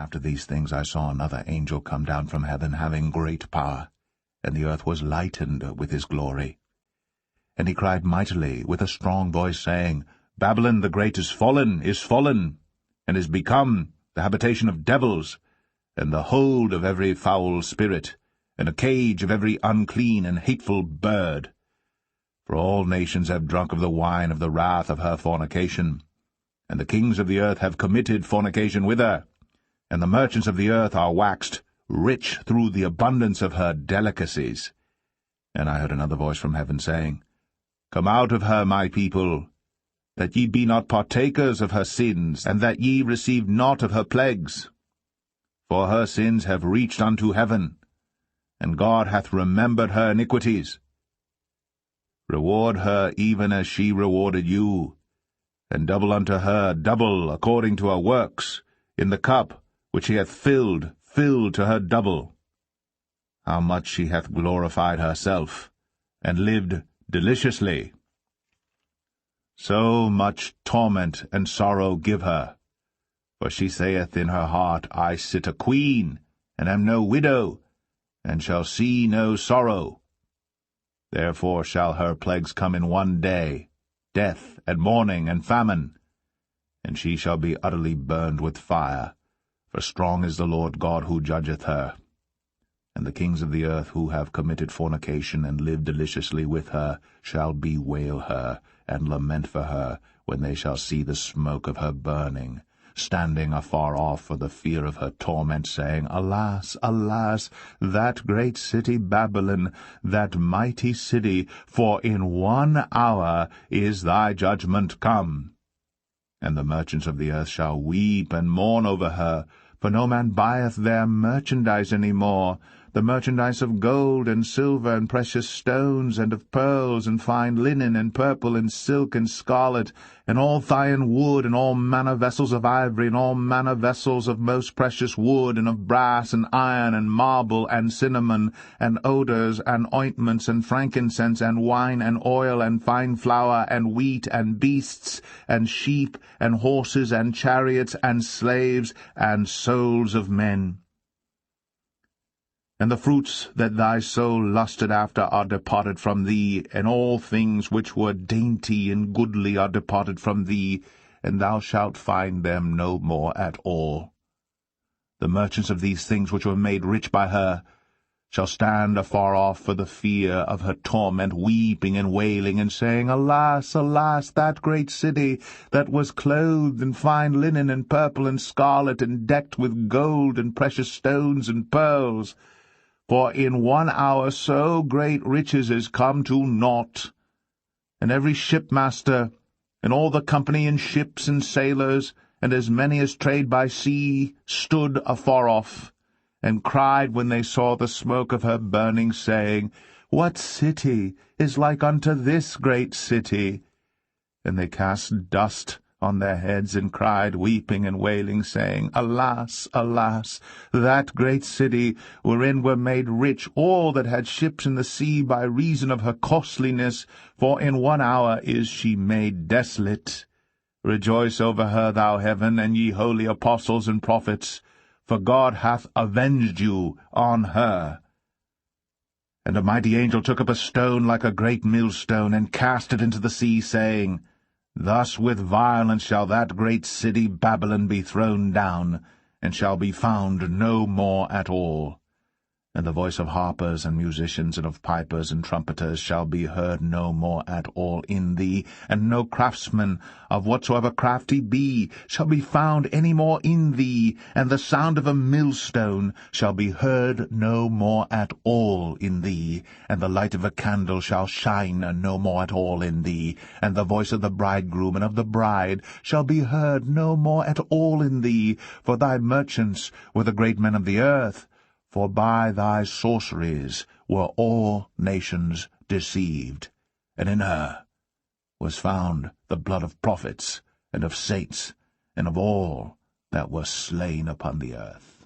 After these things I saw another angel come down from heaven, having great power, and the earth was lightened with his glory. And he cried mightily with a strong voice, saying, Babylon the great is fallen, and is become the habitation of devils, and the hold of every foul spirit, and a cage of every unclean and hateful bird. For all nations have drunk of the wine of the wrath of her fornication, and the kings of the earth have committed fornication with her, and the merchants of the earth are waxed rich through the abundance of her delicacies. And I heard another voice from heaven, saying, Come out of her, my people, that ye be not partakers of her sins, and that ye receive not of her plagues. For her sins have reached unto heaven, and God hath remembered her iniquities. Reward her even as she rewarded you, and double unto her double according to her works, in the cup which she hath filled to her double. How much she hath glorified herself, and lived deliciously. So much torment and sorrow give her. For she saith in her heart, I sit a queen, and am no widow, and shall see no sorrow. Therefore shall her plagues come in one day, death, and mourning, and famine. And she shall be utterly burned with fire, for strong is the Lord God who judgeth her. And the kings of the earth who have committed fornication and lived deliciously with her shall bewail her, and lament for her, when they shall see the smoke of her burning, standing afar off for the fear of her torment, saying, Alas, alas, that great city Babylon, that mighty city, for in 1 hour is thy judgment come. And the merchants of the earth shall weep and mourn over her, for no man buyeth their merchandise any more, the merchandise of gold and silver and precious stones, and of pearls and fine linen and purple and silk and scarlet, and all Thyan wood, and all manner vessels of ivory, and all manner vessels of most precious wood, and of brass and iron and marble and cinnamon, and odours and ointments and frankincense and wine and oil and fine flour and wheat and beasts and sheep and horses and chariots and slaves and souls of men. And the fruits that thy soul lusted after are departed from thee, and all things which were dainty and goodly are departed from thee, and thou shalt find them no more at all. The merchants of these things which were made rich by her shall stand afar off for the fear of her torment, weeping and wailing, and saying, Alas, alas, that great city, that was clothed in fine linen and purple and scarlet, and decked with gold and precious stones and pearls! For in 1 hour so great riches is come to naught. And every shipmaster, and all the company in ships and sailors, and as many as trade by sea, stood afar off, and cried when they saw the smoke of her burning, saying, What city is like unto this great city? And they cast dust on their heads, and cried, weeping and wailing, saying, Alas, alas, that great city, wherein were made rich all that had ships in the sea by reason of her costliness, for in 1 hour is she made desolate. Rejoice over her, thou heaven, and ye holy apostles and prophets, for God hath avenged you on her. And a mighty angel took up a stone like a great millstone, and cast it into the sea, saying, Thus with violence shall that great city Babylon be thrown down, and shall be found no more at all. And the voice of harpers and musicians, and of pipers and trumpeters, shall be heard no more at all in thee, and no craftsman, of whatsoever craft he be, shall be found any more in thee, and the sound of a millstone shall be heard no more at all in thee, and the light of a candle shall shine no more at all in thee, and the voice of the bridegroom and of the bride shall be heard no more at all in thee, for thy merchants were the great men of the earth. For by thy sorceries were all nations deceived, and in her was found the blood of prophets, and of saints, and of all that were slain upon the earth.